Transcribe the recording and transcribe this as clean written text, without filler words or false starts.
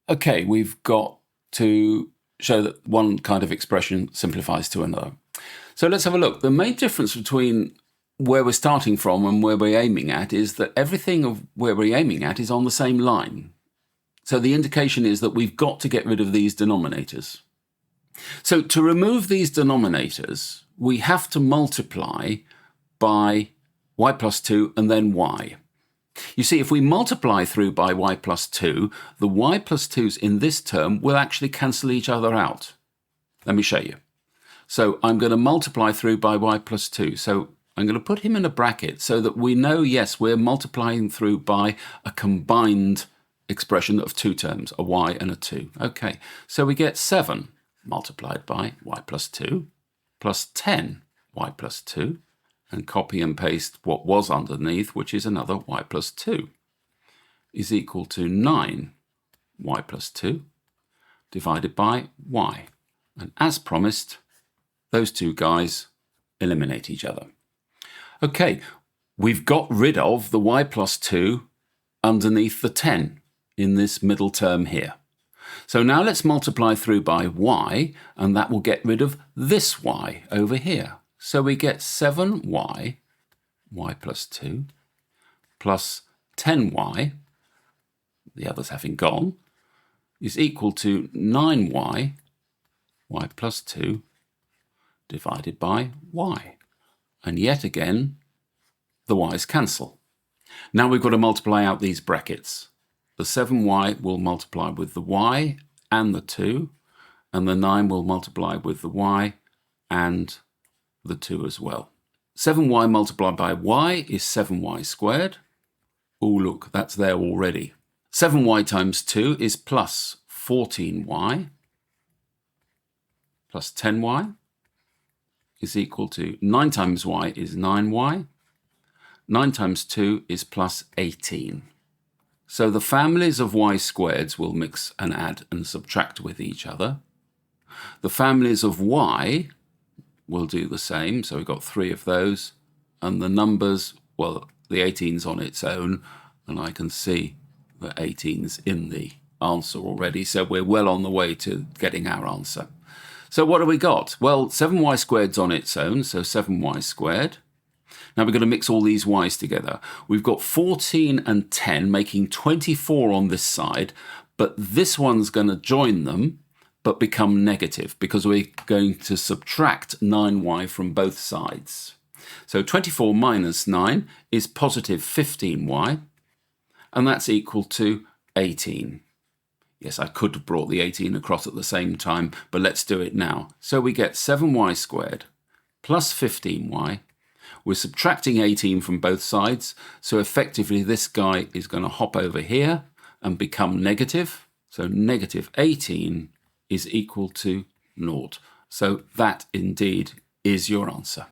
Okay, we've got to show that one kind of expression simplifies to another. So let's have a look. The main difference between where we're starting from and where we're aiming at is that everything of where we're aiming at is on the same line. So the indication is that we've got to get rid of these denominators. So to remove these denominators, we have to multiply by y plus 2 and then y. You see, if we multiply through by y plus 2, the y plus 2's in this term will actually cancel each other out. Let me show you. So I'm going to multiply through by y plus 2. So I'm going to put him in a bracket so that we know, yes, we're multiplying through by a combined expression of two terms, a y and a 2. Okay, so we get 7 multiplied by y plus 2 plus 10 y plus 2. And copy and paste what was underneath, which is another y plus 2, is equal to 9 y plus 2 divided by y. And as promised, those two guys eliminate each other. Okay, we've got rid of the y plus 2 underneath the 10 in this middle term here. So now let's multiply through by y, and that will get rid of this y over here. So we get 7y, y plus 2, plus 10y, the others having gone, is equal to 9y, y plus 2, divided by y. And yet again, the y's cancel. Now we've got to multiply out these brackets. The 7y will multiply with the y and the 2, and the 9 will multiply with the y and the 2 as well. 7y multiplied by y is 7y squared. Oh, look, that's there already. 7y times 2 is plus 14y plus 10y is equal to 9 times y is 9y. 9 times 2 is plus 18. So the families of y squareds will mix and add and subtract with each other. The families of y will do the same, so we've got 3 of those, and the numbers, well, the 18's on its own, and I can see the 18's in the answer already, so we're well on the way to getting our answer. So what have we got? Well, 7y squared's on its own, so 7y squared. Now we're going to mix all these y's together. We've got 14 and 10 making 24 on this side, but this one's going to join them but become negative because we're going to subtract 9y from both sides. So 24 minus 9 is positive 15y, and that's equal to 18. Yes, I could have brought the 18 across at the same time, but let's do it now. So we get 7y squared plus 15y. We're subtracting 18 from both sides, so effectively this guy is going to hop over here and become negative. So negative 18 is equal to 0. So that indeed is your answer.